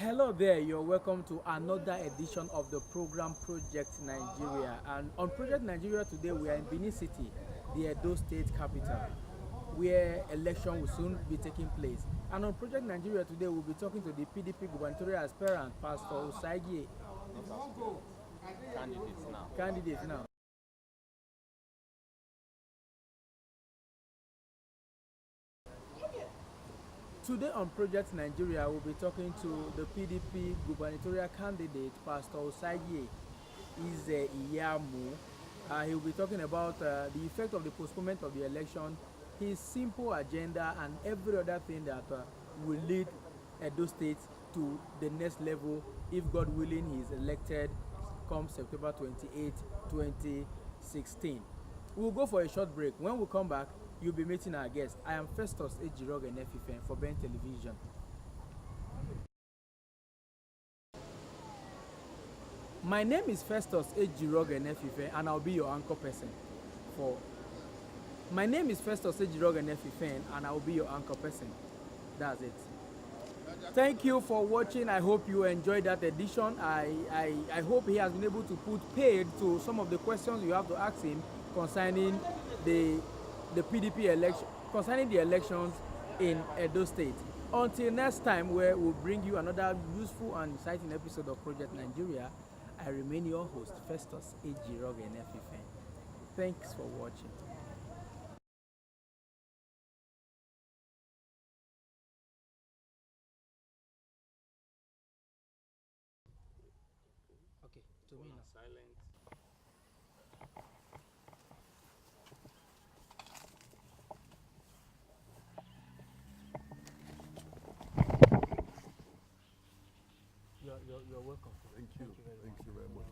Hello there, you're welcome to another edition of the program Project Nigeria. And on Project Nigeria today, we are in Benin City, the Edo State capital, where election will soon be taking place. And on Project Nigeria today, we'll be talking to the PDP gubernatorial aspirant, Pastor Osagie. Candidates now. Candidate now. Today on Project Nigeria, we'll be talking to the PDP gubernatorial candidate, Pastor Osagie Iyamu. He will be talking about the effect of the postponement of the election, his simple agenda, and every other thing that will lead Edo State to the next level if God willing he is elected come September 28, 2016. We'll go for a short break. When we come back, you'll be meeting our guest. I am Festus Ejirog Enefifen for Ben Television. My name is Festus Ejirog Enefifen, and I'll be your anchor person. For my name is Festus Ejirog Enefifen, and I'll be your anchor person. That's it. Thank you for watching. I hope you enjoyed that edition. I hope he has been able to put paid to some of the questions you have to ask him concerning the PDP election, concerning the elections in Edo State. Until next time, where we'll bring you another useful and exciting episode of Project Nigeria, I remain your host, Festus Ejirog Enefifen. Thanks for watching. Okay, to me now. Silent. You're welcome. Thank you. Thank you very much.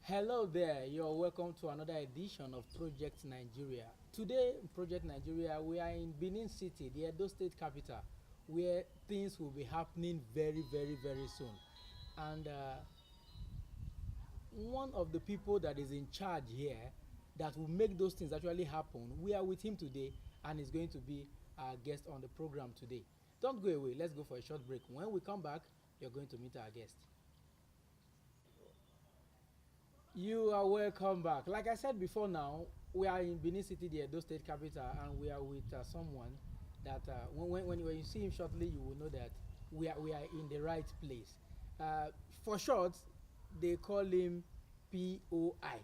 Hello there, you're welcome to another edition of Project Nigeria. Today, in Project Nigeria, we are in Benin City, the Edo State capital, where things will be happening very, very, very soon. And one of the people that is in charge here that will make those things actually happen, we are with him today, and is going to be our guest on the program today. Don't go away, let's go for a short break. When we come back, you're going to meet our guest. You are welcome back. Like I said before now, we are in Benin City, the Edo State capital, and we are with someone that when you see him shortly, you will know that we are in the right place. For short, they call him POI.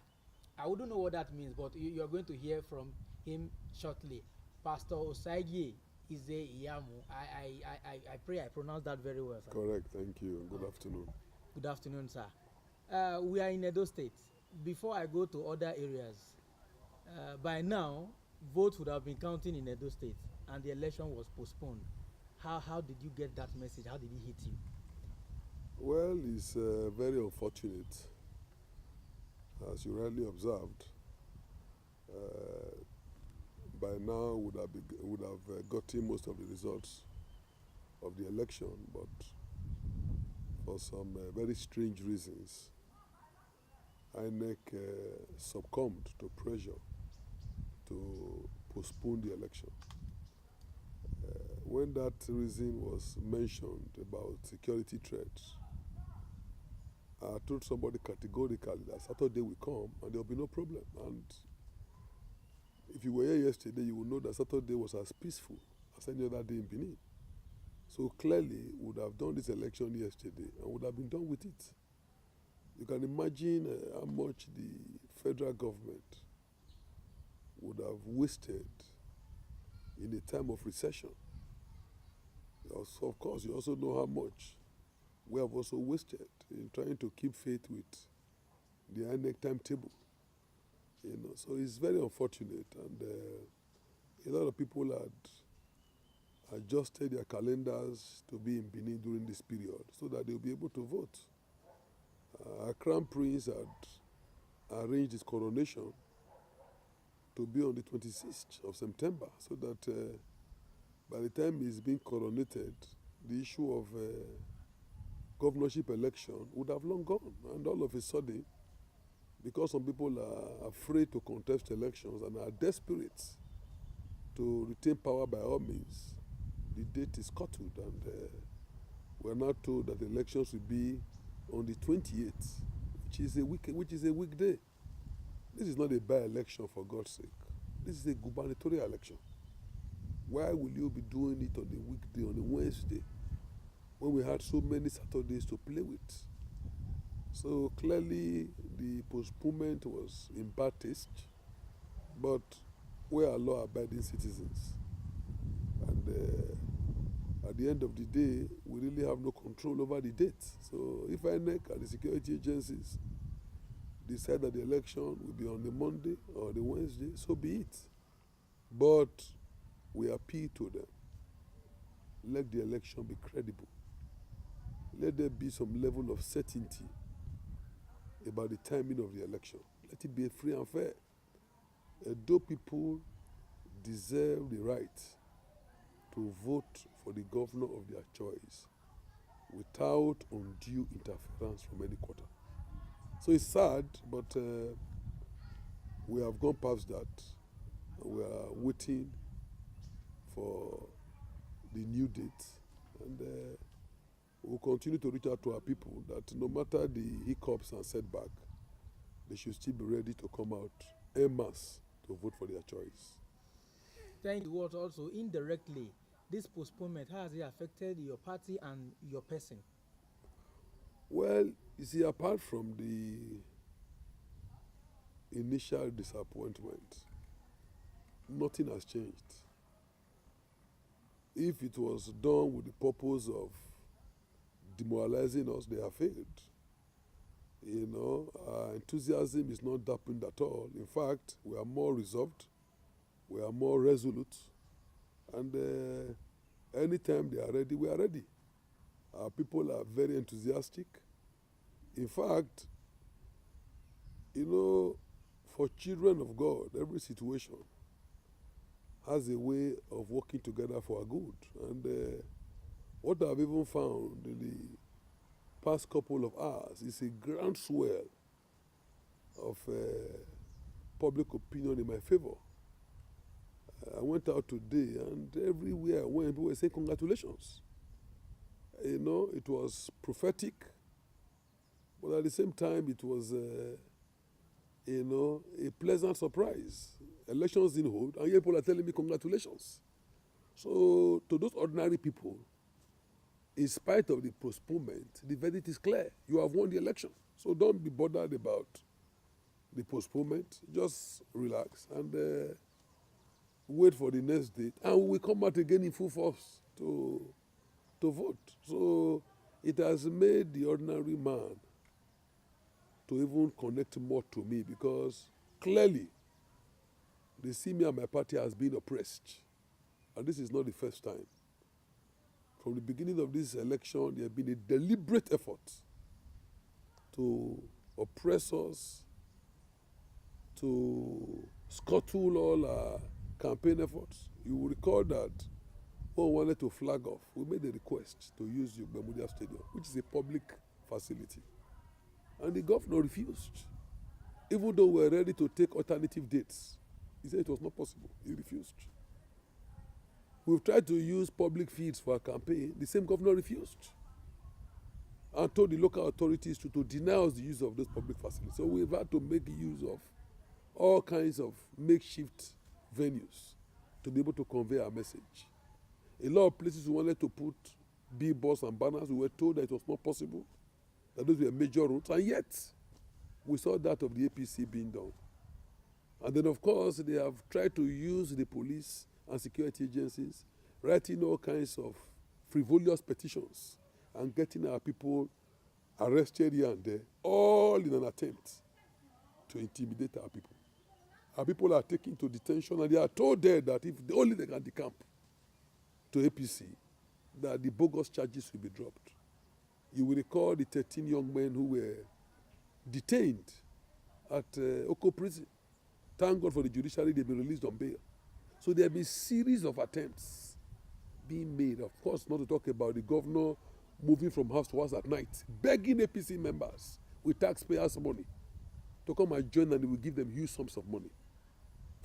I wouldn't know what that means, but you're going to hear from him shortly. Pastor Osagie Iyamu. I pray I pronounced that very well, sir. Correct. Thank you. Good afternoon. Good afternoon, sir. We are in Edo State. Before I go to other areas, by now, votes would have been counting in Edo State, and the election was postponed. How did you get that message? How did it hit you? Well, it's very unfortunate, as you rightly observed. By now, would have gotten most of the results of the election, but for some very strange reasons, INEC succumbed to pressure to postpone the election. When that reason was mentioned about security threats, I told somebody categorically that Saturday will come and there will be no problem. And if you were here yesterday, you would know that Saturday was as peaceful as any other day in Benin. So clearly, we would have done this election yesterday and would have been done with it. You can imagine how much the federal government would have wasted in a time of recession. Also, of course, you also know how much we have also wasted in trying to keep faith with the INEC timetable. So it's very unfortunate, and a lot of people had adjusted their calendars to be in Benin during this period so that they'll be able to vote. Our Crown Prince had arranged his coronation to be on the 26th of September so that by the time he's being coronated, the issue of governorship election would have long gone. And all of a sudden, because some people are afraid to contest elections and are desperate to retain power by all means, the date is scuttled, and we're now told that the elections will be on the 28th, which is a weekday. This is not a by-election, for God's sake. This is a gubernatorial election. Why will you be doing it on a weekday, on a Wednesday, when we had so many Saturdays to play with? So clearly the postponement was in bad taste, but we are law-abiding citizens. And at the end of the day, we really have no control over the date. So if INEC and the security agencies decide that the election will be on the Monday or the Wednesday, so be it. But we appeal to them. Let the election be credible. Let there be some level of certainty about the timing of the election. Let it be free and fair. Though people deserve the right to vote for the governor of their choice without undue interference from any quarter. So it's sad, but we have gone past that. We are waiting for the new date, and we'll continue to reach out to our people that no matter the hiccups and setback, they should still be ready to come out en masse to vote for their choice. Thank you. What also indirectly, this postponement, how has it affected your party and your person? Well, you see, apart from the initial disappointment, nothing has changed. If it was done with the purpose of demoralizing us, they have failed. You know, our enthusiasm is not dampened at all. In fact, we are more resolved, we are more resolute, and anytime they are ready, we are ready. Our people are very enthusiastic. In fact, you know, for children of God, every situation has a way of working together for our good. And what I've even found in the past couple of hours is a groundswell of public opinion in my favor. I went out today, and everywhere I went, people were saying congratulations. You know, it was prophetic, but at the same time, it was, you know, a pleasant surprise. Elections didn't hold, and yet people are telling me congratulations. So, to those ordinary people, in spite of the postponement, the verdict is clear. You have won the election. So don't be bothered about the postponement. Just relax and wait for the next date. And we will come out again in full force to vote. So it has made the ordinary man to even connect more to me, because clearly they see me and my party as being oppressed. And this is not the first time. From the beginning of this election, there has been a deliberate effort to oppress us, to scuttle all our campaign efforts. You will recall that when we wanted to flag off, we made a request to use the Bermuda Stadium, which is a public facility. And the governor refused. Even though we were ready to take alternative dates, he said it was not possible. He refused. We've tried to use public fields for our campaign. The same governor refused and told the local authorities to deny us the use of those public facilities. So we've had to make use of all kinds of makeshift venues to be able to convey our message. A lot of places we wanted to put billboards and banners, we were told that it was not possible, that those were major roads, and yet we saw that of the APC being done. And then, of course, they have tried to use the police and security agencies, writing all kinds of frivolous petitions and getting our people arrested here and there, all in an attempt to intimidate our people. Our people are taken to detention, and they are told there that if only they can decamp to APC, that the bogus charges will be dropped. You will recall the 13 young men who were detained at Oko prison. Thank God for the judiciary, they've been released on bail. So there have been a series of attempts being made, of course, not to talk about the governor moving from house to house at night, begging APC members with taxpayers' money to come and join, and they will give them huge sums of money.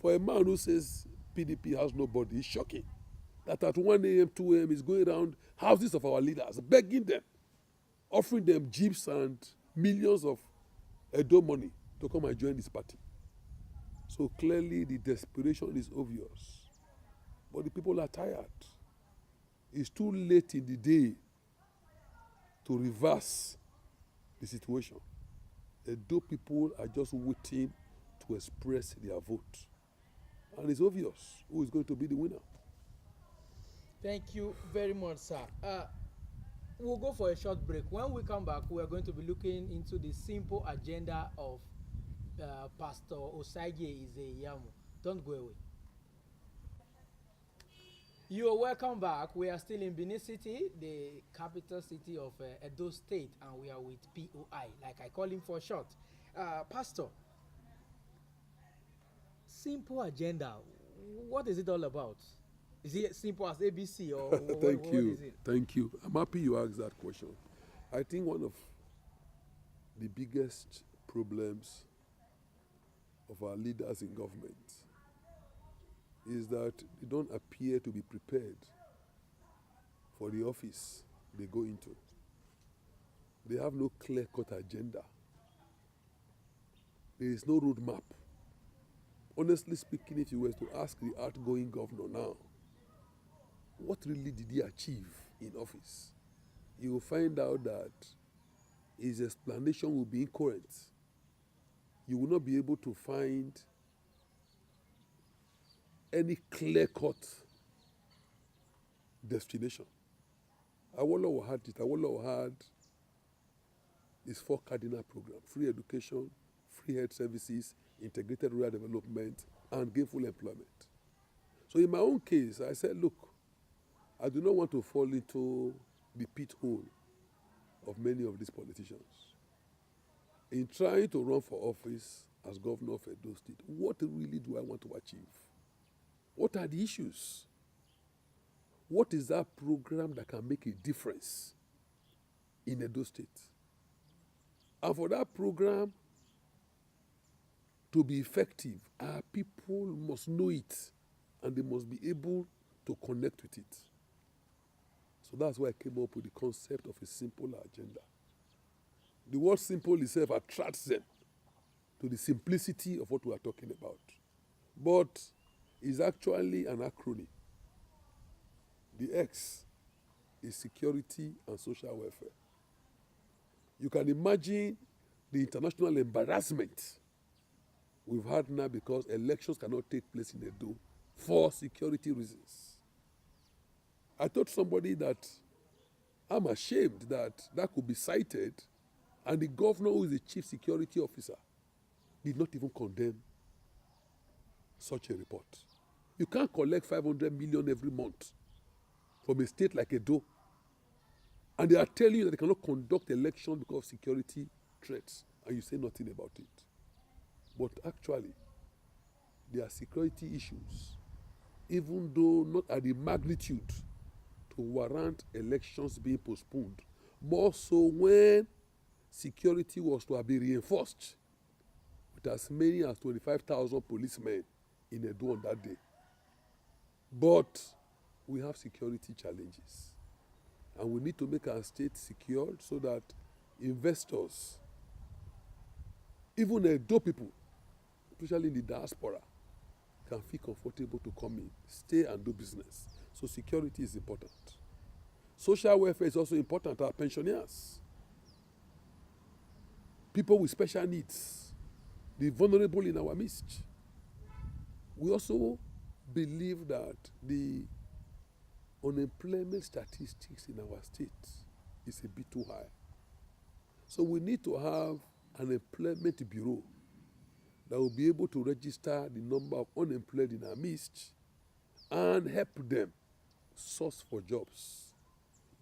For a man who says PDP has nobody, it's shocking. that at 1 a.m., 2 a.m. is going around houses of our leaders, begging them, offering them jeeps and millions of Edo money to come and join this party. So clearly the desperation is obvious. But the people are tired. It's too late in the day to reverse the situation. Edo people are just waiting to express their vote. And it's obvious who is going to be the winner. Thank you very much, sir. We'll go for a short break. When we come back, we are going to be looking into the simple agenda of Pastor Osage Iyamu. Don't go away. You are welcome back. We are still in Benin City, the capital city of Edo State, and we are with POI, like I call him for short. Pastor, simple agenda. What is it all about? Is it simple as ABC or Thank what you. is it? Thank you. I'm happy you asked that question. I think one of the biggest problems of our leaders in government is that they don't appear to be prepared for the office they go into. They have no clear-cut agenda. There is no roadmap. Honestly speaking, if you were to ask the outgoing governor now, what really did he achieve in office? You will find out that his explanation will be incorrect. You will not be able to find any clear-cut destination. Awolowo had it. Awolowo had his 4 cardinal program: free education, free health services, integrated rural development, and gainful employment. So in my own case, I said, look, I do not want to fall into the pit hole of many of these politicians. In trying to run for office as governor of Edo State, what really do I want to achieve? What are the issues? What is that program that can make a difference in Edo State? And for that program to be effective, our people must know it and they must be able to connect with it. So that's why I came up with the concept of a simple agenda. The word simple itself attracts them to the simplicity of what we are talking about. But it's actually an acronym. The X is security and social welfare. You can imagine the international embarrassment we've had now because elections cannot take place in Edo for security reasons. I told somebody that I'm ashamed that that could be cited and the governor, who is the chief security officer, did not even condemn such a report. You can't collect 500 million every month from a state like Edo, and they are telling you that they cannot conduct election because of security threats, and you say nothing about it. But actually, there are security issues, even though not at the magnitude to warrant elections being postponed. More so when security was to have been reinforced with as many as 25,000 policemen in Edo on that day. But we have security challenges. And we need to make our state secured so that investors, even Edo people, especially in the diaspora, can feel comfortable to come in, stay and do business. So security is important. Social welfare is also important. Our pensioners, people with special needs, the vulnerable in our midst. We also believe that the unemployment statistics in our state is a bit too high. So we need to have an employment bureau that will be able to register the number of unemployed in our midst and help them source for jobs.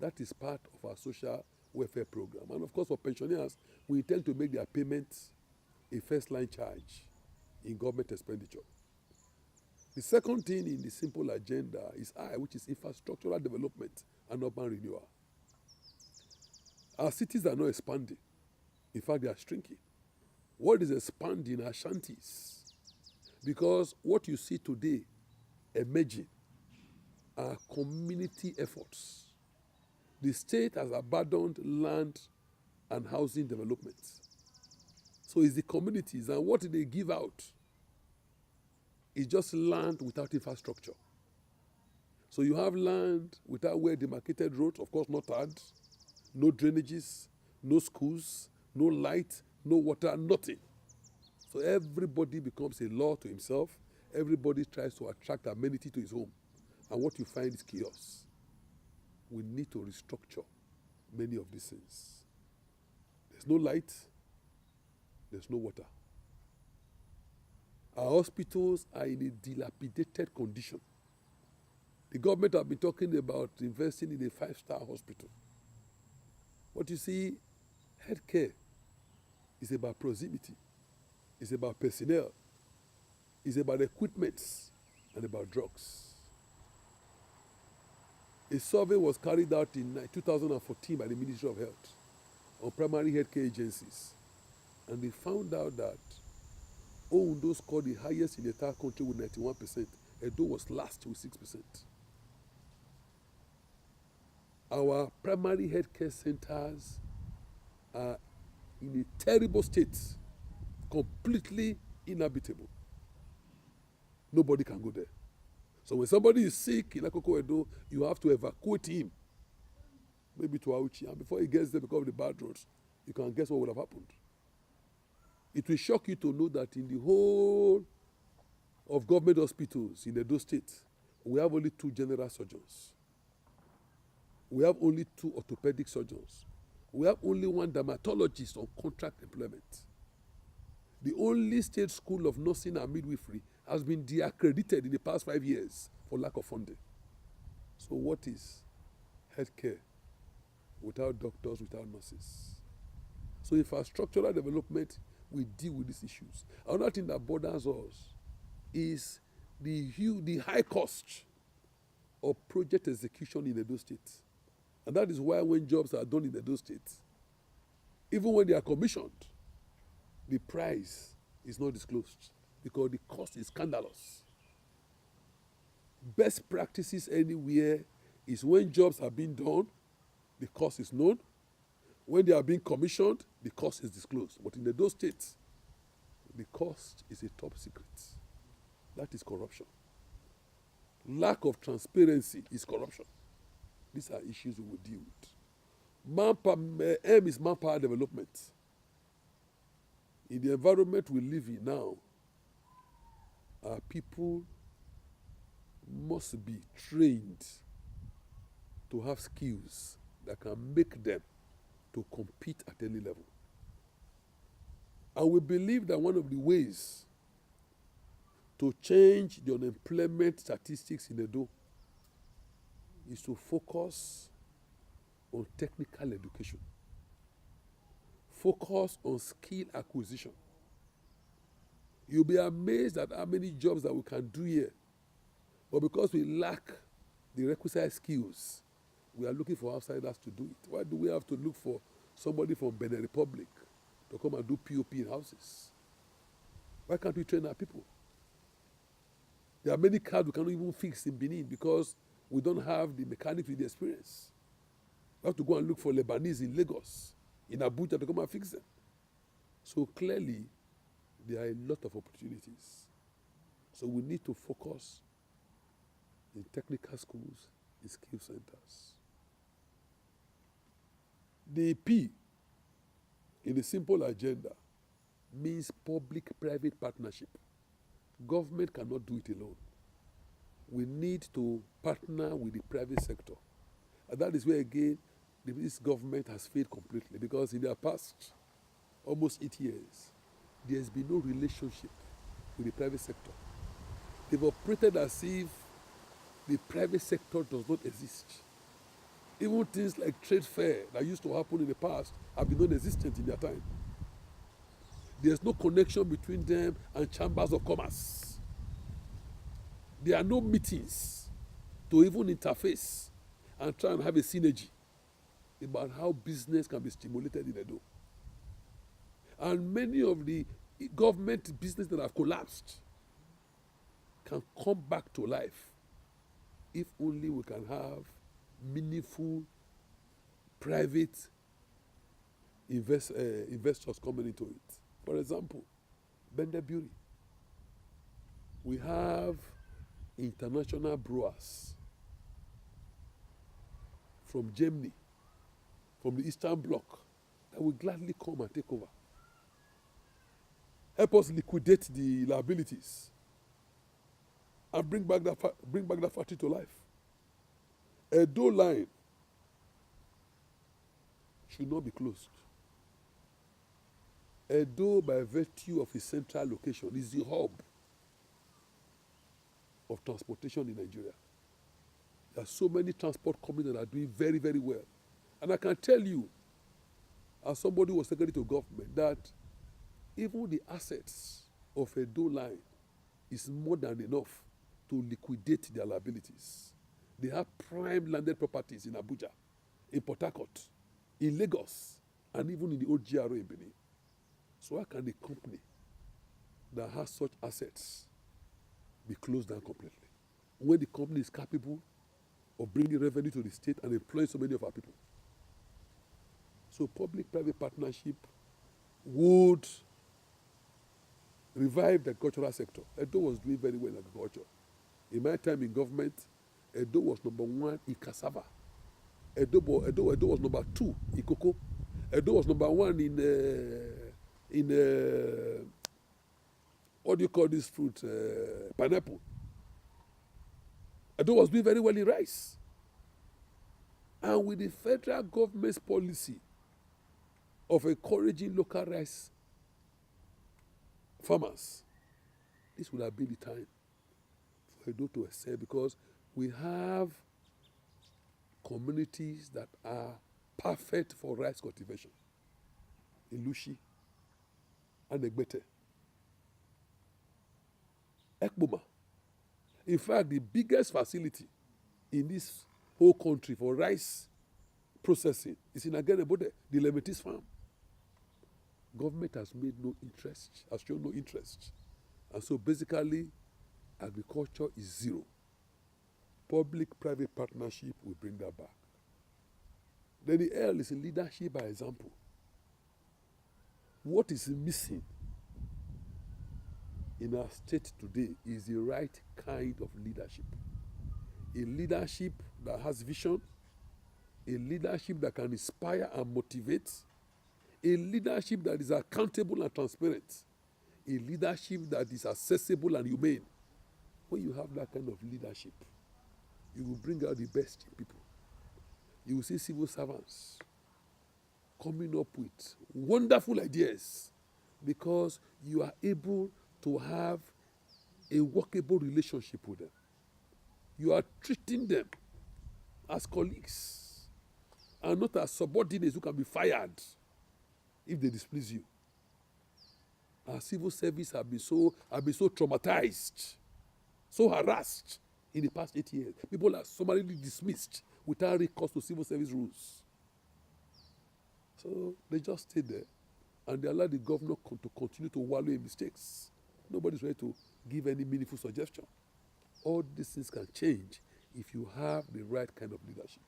That is part of our social welfare program. And of course, for pensioners, we intend to make their payments a first-line charge in government expenditure. The second thing in the simple agenda is I, which is infrastructural development and urban renewal. Our cities are not expanding. In fact, they are shrinking. What is expanding are shanties. Because what you see today emerging are community efforts. The state has abandoned land and housing development. So it's the communities, and what they give out is just land without infrastructure. So you have land without well demarcated roads, of course not tarred, no drainages, no schools, no light, no water, nothing. So everybody becomes a law to himself. Everybody tries to attract amenity to his home. And what you find is chaos. We need to restructure many of these things. There's no light, there's no water. Our hospitals are in a dilapidated condition. The government have been talking about investing in a 5-star hospital. But you see, healthcare is about proximity, it's about personnel, it's about equipments, and about drugs. A survey was carried out in 2014 by the Ministry of Health on primary healthcare agencies. And they found out that Ondo scored the highest in the entire country with 91%. Edo was last with 6%. Our primary healthcare centers are in a terrible state, completely inhabitable. Nobody can go there. So when somebody is sick in Akoko Edo, you have to evacuate him, maybe to Auchi, and before he gets there because of the bad roads, you can guess what would have happened. It will shock you to know that in the whole of government hospitals in Edo State, we have only 2 general surgeons. We have only 2 orthopedic surgeons. We have only 1 dermatologist on contract employment. The only state school of nursing and midwifery has been deaccredited in the past 5 years for lack of funding. So what is healthcare without doctors, without nurses? So infrastructural development will deal with these issues. Another thing that bothers us is the high cost of project execution in Edo State. And that is why when jobs are done in Edo State, even when they are commissioned, the price is not disclosed because the cost is scandalous. Best practices anywhere is when jobs are being done, the cost is known. When they are being commissioned, the cost is disclosed. But in those states, the cost is a top secret. That is corruption. Lack of transparency is corruption. These are issues we will deal with. M is manpower development. In the environment we live in now, our people must be trained to have skills that can make them to compete at any level. And we believe that one of the ways to change the unemployment statistics in Edo is to focus on technical education. Focus on skill acquisition. You'll be amazed at how many jobs that we can do here. But because we lack the requisite skills, we are looking for outsiders to do it. Why do we have to look for somebody from Benin Republic to come and do POP in houses? Why can't we train our people? There are many cars we cannot even fix in Benin because we don't have the mechanics with the experience. We have to go and look for Lebanese in Lagos, in Abuja to come and fix them. So clearly, there are a lot of opportunities. So we need to focus in technical schools, in skill centers. The P in the simple agenda means public-private partnership. Government cannot do it alone. We need to partner with the private sector. And that is where, again, this government has failed completely because in their past, almost 8 years, there has been no relationship with the private sector. They've operated as if the private sector does not exist. Even things like trade fair that used to happen in the past have been non-existent in their time. There's no connection between them and chambers of commerce. There are no meetings to even interface and try and have a synergy about how business can be stimulated in Edo. And many of the government businesses that have collapsed can come back to life if only we can have meaningful private investors coming into it. For example, Bender Beauty. We have international brewers from Germany, from the Eastern Bloc, that will gladly come and take over. Help us liquidate the liabilities and bring back that factory to life. A dough line should not be closed. Edo, by virtue of its central location, is the hub of transportation in Nigeria. There are so many transport companies that are doing very, very well. And I can tell you, as somebody who was secretary to government, that even the assets of a Edo line is more than enough to liquidate their liabilities. They have prime landed properties in Abuja, in Port Harcourt, in Lagos, and even in the old GRO in Benin. So how can a company that has such assets be closed down completely when the company is capable of bringing revenue to the state and employing so many of our people? So public-private partnership would revive the agricultural sector. Edo was doing very well in agriculture. In my time in government, Edo was number 1 in cassava. Edo was number 2 in cocoa. Edo was number 1 in what do you call this fruit? Pineapple. Edo was doing very well in rice. And with the federal government's policy of encouraging local rice farmers, this would have been the time for Edo to excel, because we have communities that are perfect for rice cultivation. Ilushi and Egbete. Ekboma. In fact, the biggest facility in this whole country for rice processing is in Agenebode, the Lemetis farm. Government has made no interest, has shown no interest. And so basically, agriculture is zero. Public-private partnership will bring that back. Then the L is leadership by example. What is missing in our state today is the right kind of leadership. A leadership that has vision, a leadership that can inspire and motivate, a leadership that is accountable and transparent, a leadership that is accessible and humane. When you have that kind of leadership, you will bring out the best in people. You will see civil servants coming up with wonderful ideas because you are able to have a workable relationship with them. You are treating them as colleagues and not as subordinates who can be fired if they displease you. Our civil service have been so traumatized, so harassed in the past 8 years. People are summarily dismissed without recourse to civil service rules. So they just stay there and they allow the governor to continue to wallow in mistakes. Nobody's ready to give any meaningful suggestion. All these things can change if you have the right kind of leadership.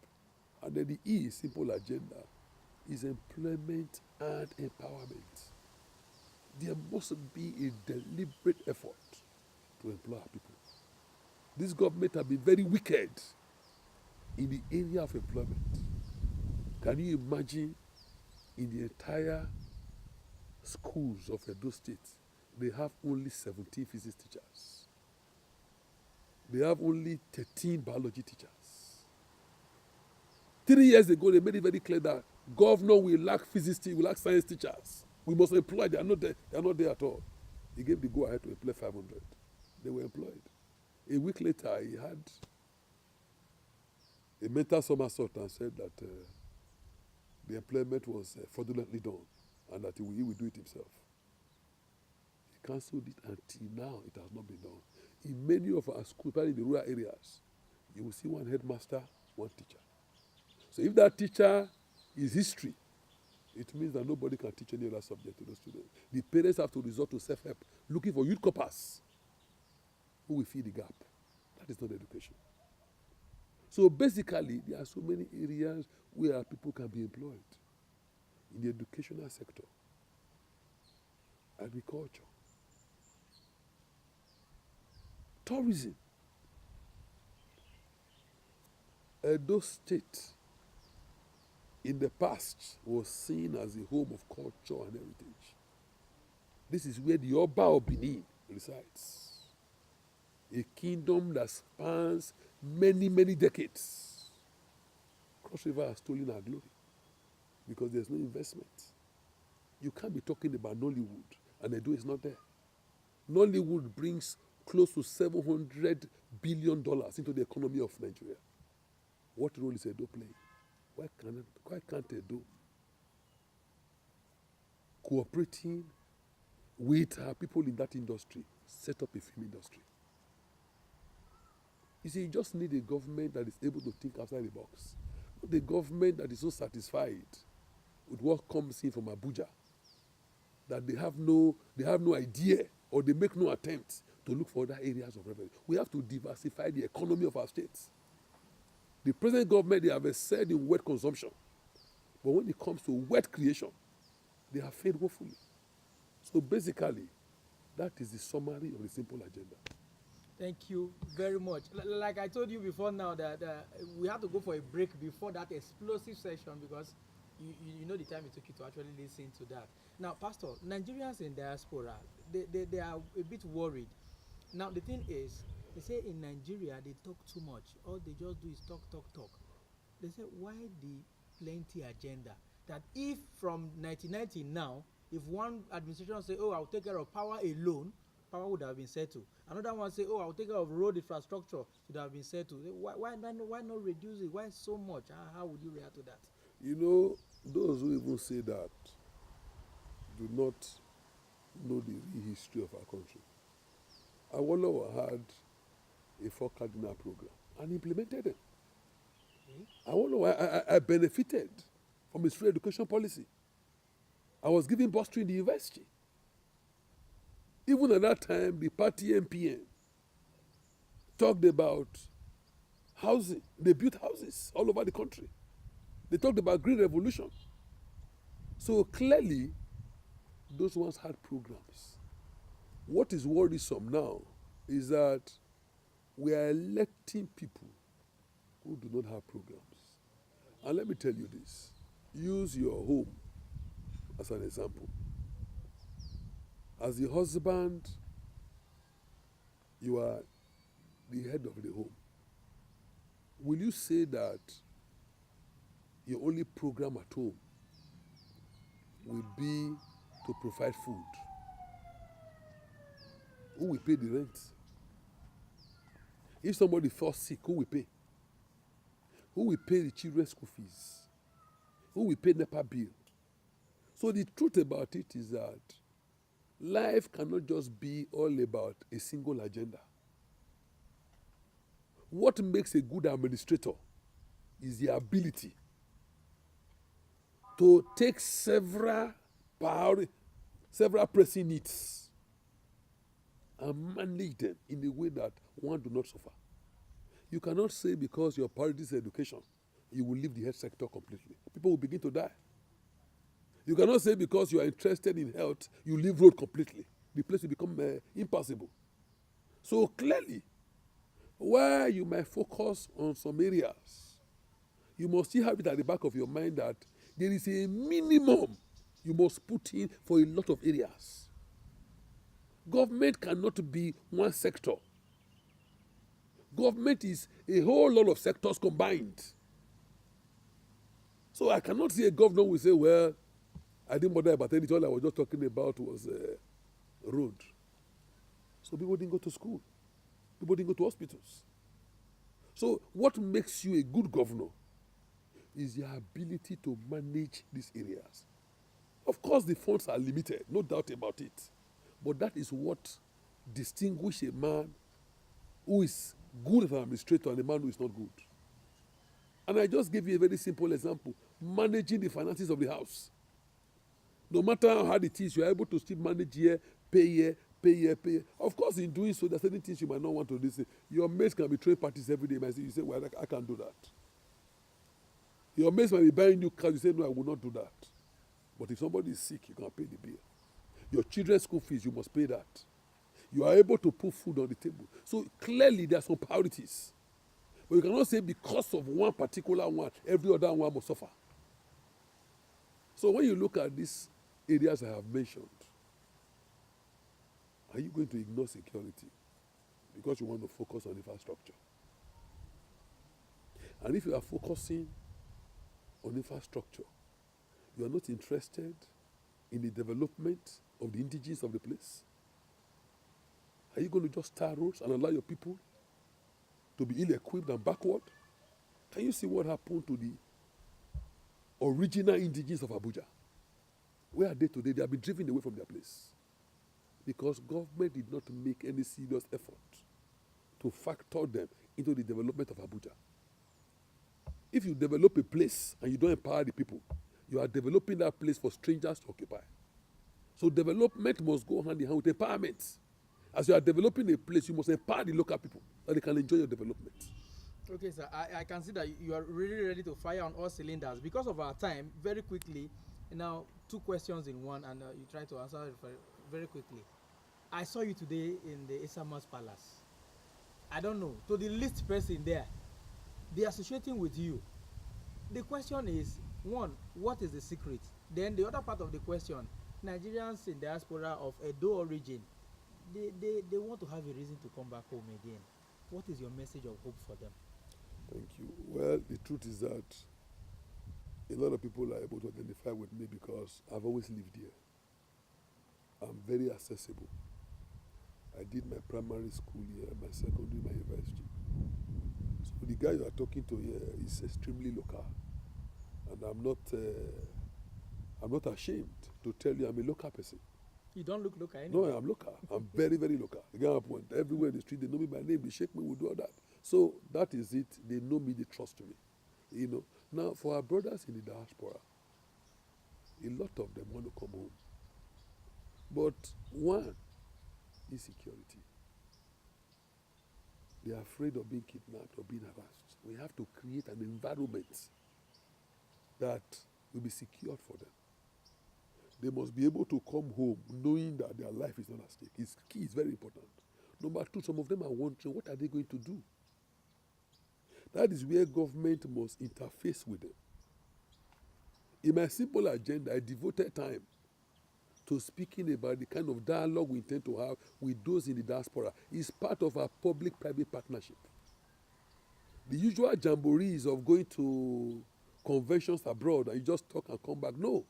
And then the E, simple agenda, is employment and empowerment. There must be a deliberate effort to employ our people. This government has been very wicked in the area of employment. Can you imagine in the entire schools of Edo State, they have only 17 physics teachers. They have only 13 biology teachers. 3 years ago, they made it very clear that governor will lack physics, will lack science teachers. We must employ, they are not there. They are not there at all. He gave the go-ahead to employ 500. They were employed. A week later, he had a mental somersault and said that the employment was fraudulently done and that he will do it himself. He cancelled it until now. It has not been done. In many of our schools, especially in the rural areas, you will see one headmaster, one teacher. So if that teacher is history, it means that nobody can teach any other subject to those students. The parents have to resort to self-help, looking for youth corpers who will fill the gap. That is not education. So basically, there are so many areas where people can be employed in the educational sector, agriculture, tourism. Edo State in the past was seen as a home of culture and heritage. This is where the Oba of Benin resides, a kingdom that spans many, many decades. Cross River has stolen our glory because there's no investment. You can't be talking about Nollywood and Edo is not there. Nollywood brings close to $700 billion into the economy of Nigeria. What role is Edo playing? Why can't Edo cooperating with people in that industry set up a film industry? You see, you just need a government that is able to think outside the box. Not a government that is so satisfied with what comes in from Abuja that they have no idea or they make no attempt to look for other areas of revenue. We have to diversify the economy of our states. The present government, they have excelled in wet consumption. But when it comes to wet creation, they have failed woefully. So basically, that is the summary of the simple agenda. Thank you very much. Like I told you before now that we have to go for a break before that explosive session because you know the time it took you to actually listen to that. Now, Pastor, Nigerians in diaspora, they are a bit worried. Now, the thing is, they say in Nigeria they talk too much. All they just do is talk, talk, talk. They say, why the plenty agenda? That if from 1990 now, if one administration say, oh, I'll take care of power alone, power would have been settled. Another one say, oh, I'll take care of road infrastructure, should have been settled. Why not reduce it? Why so much? How would you react to that? You know, those who even say that do not know the real history of our country. Awolowo had a four cardinal program and implemented it. Okay. I benefited from his free education policy. I was given bursary in the university. Even at that time, the party MPN talked about housing. They built houses all over the country. They talked about green revolution. So clearly, those ones had programs. What is worrisome now is that we are electing people who do not have programs. And let me tell you this. Use your home as an example. As the husband, you are the head of the home. Will you say that your only program at home will be to provide food? Who will pay the rent? If somebody falls sick, who will pay? Who will pay the children's school fees? Who will pay NEPA bill? So the truth about it is that life cannot just be all about a single agenda. What makes a good administrator is the ability to take several pressing needs and manage them in a way that one do not suffer. You cannot say because your priority is education, you will leave the health sector completely. People will begin to die. You cannot say because you are interested in health, you leave road completely. The place will become impassable. So clearly, where you might focus on some areas, you must still have it at the back of your mind that there is a minimum you must put in for a lot of areas. Government cannot be one sector. Government is a whole lot of sectors combined. So I cannot see a governor who will say, well, I didn't bother about anything. All I was just talking about was road. So people didn't go to school. People didn't go to hospitals. So what makes you a good governor is your ability to manage these areas. Of course, the funds are limited, no doubt about it. But that is what distinguishes a man who is good as an administrator and a man who is not good. And I just gave you a very simple example. Managing the finances of the house. No matter how hard it is, you are able to still manage here, pay here, pay here. Of course, in doing so, there are certain things you might not want to do. Say, your mates can be throwing parties every day. You say, well, I can't do that. Your mates might be buying new cars. You say, no, I will not do that. But if somebody is sick, you can pay the bill. Your children's school fees, you must pay that. You are able to put food on the table. So clearly, there are some priorities. But you cannot say because of one particular one, every other one must suffer. So when you look at these areas I have mentioned, are you going to ignore security because you want to focus on infrastructure? And if you are focusing on infrastructure, you are not interested in the development of the indigenes of the place? Are you going to just tar roads and allow your people to be ill-equipped and backward? Can you see what happened to the original indigenes of Abuja? Where are they today? They have been driven away from their place because government did not make any serious effort to factor them into the development of Abuja. If you develop a place and you don't empower the people, you are developing that place for strangers to occupy. So development must go hand in hand with empowerment. As you are developing a place, you must empower the local people that they can enjoy your development. Okay, sir. I can see that you are really ready to fire on all cylinders. Because of our time, very quickly, now 2 questions in one, and you try to answer it very quickly. I saw you today in the Esama's palace. I don't know, to the least person there, they are associating with you. The question is, one, what is the secret? Then the other part of the question, Nigerians in diaspora of Edo origin, they want to have a reason to come back home again. What is your message of hope for them? Thank you. Well, the truth is that a lot of people are able to identify with me because I've always lived here. I'm very accessible. I did my primary school here, my secondary, my university. So the guy you are talking to here is extremely local. And I'm not ashamed to tell you I'm a local person. You don't look local anymore. No, I'm local. I'm very, very local. The guy point everywhere in the street, they know me by name, they shake me, we do all that. So that is it. They know me, they trust me. You know. Now, for our brothers in the diaspora, a lot of them want to come home. But one, insecurity. They are afraid of being kidnapped or being harassed. We have to create an environment that will be secured for them. They must be able to come home knowing that their life is not at stake. It's key, it's very important. Number 2, some of them are wondering, what are they going to do? That is where government must interface with them. In my simple agenda, I devoted time to speaking about the kind of dialogue we intend to have with those in the diaspora. It's part of our public-private partnership. The usual jamborees of going to conventions abroad and you just talk and come back, no.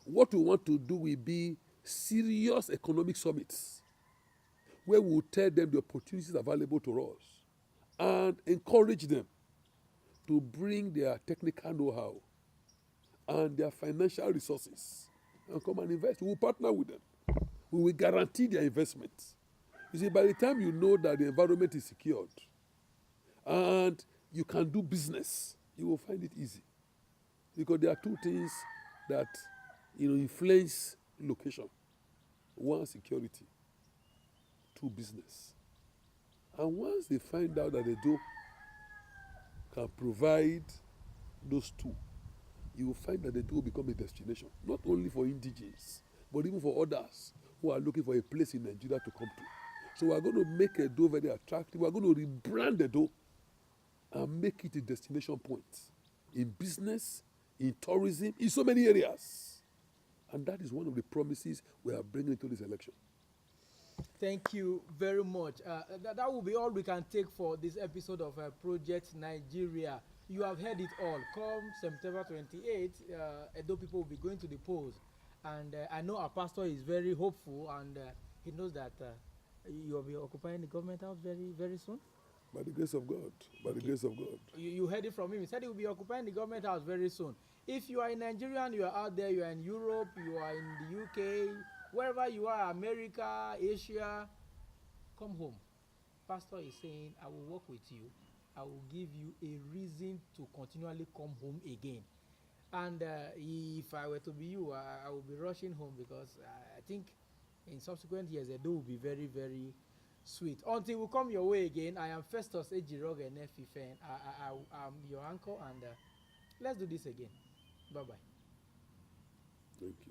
What we want to do will be serious economic summits where we will tell them the opportunities available to us and encourage them to bring their technical know-how and their financial resources and come and invest. We will partner with them. We will guarantee their investments. You see, by the time you know that the environment is secured and you can do business, you will find it easy. Because there are 2 things that influence location. 1, security. 2, business. And once they find out that they can provide those 2, you will find that the Edo will become a destination, not only for indigenes, but even for others who are looking for a place in Nigeria to come to. So we are going to make Edo very attractive. We are going to rebrand Edo and make it a destination point in business, in tourism, in so many areas. And that is one of the promises we are bringing into this election. Thank you very much. That will be all we can take for this episode of Project Nigeria. You have heard it all. Come September 28th, Edo people will be going to the polls. And I know our pastor is very hopeful and he knows that you will be occupying the government house very, very soon. By the grace of God. By the grace of God. You heard it from him. He said he will be occupying the government house very soon. If you are a Nigerian, you are out there, you are in Europe, you are in the UK, wherever you are, America, Asia, come home. Pastor is saying, I will work with you. I will give you a reason to continually come home again. And if I were to be you, I will be rushing home because I think in subsequent years, the dough will be very, very sweet. Until we come your way again, I am Festus Ejirog and Nefifen. I'm your uncle, and let's do this again. Bye bye. Thank you.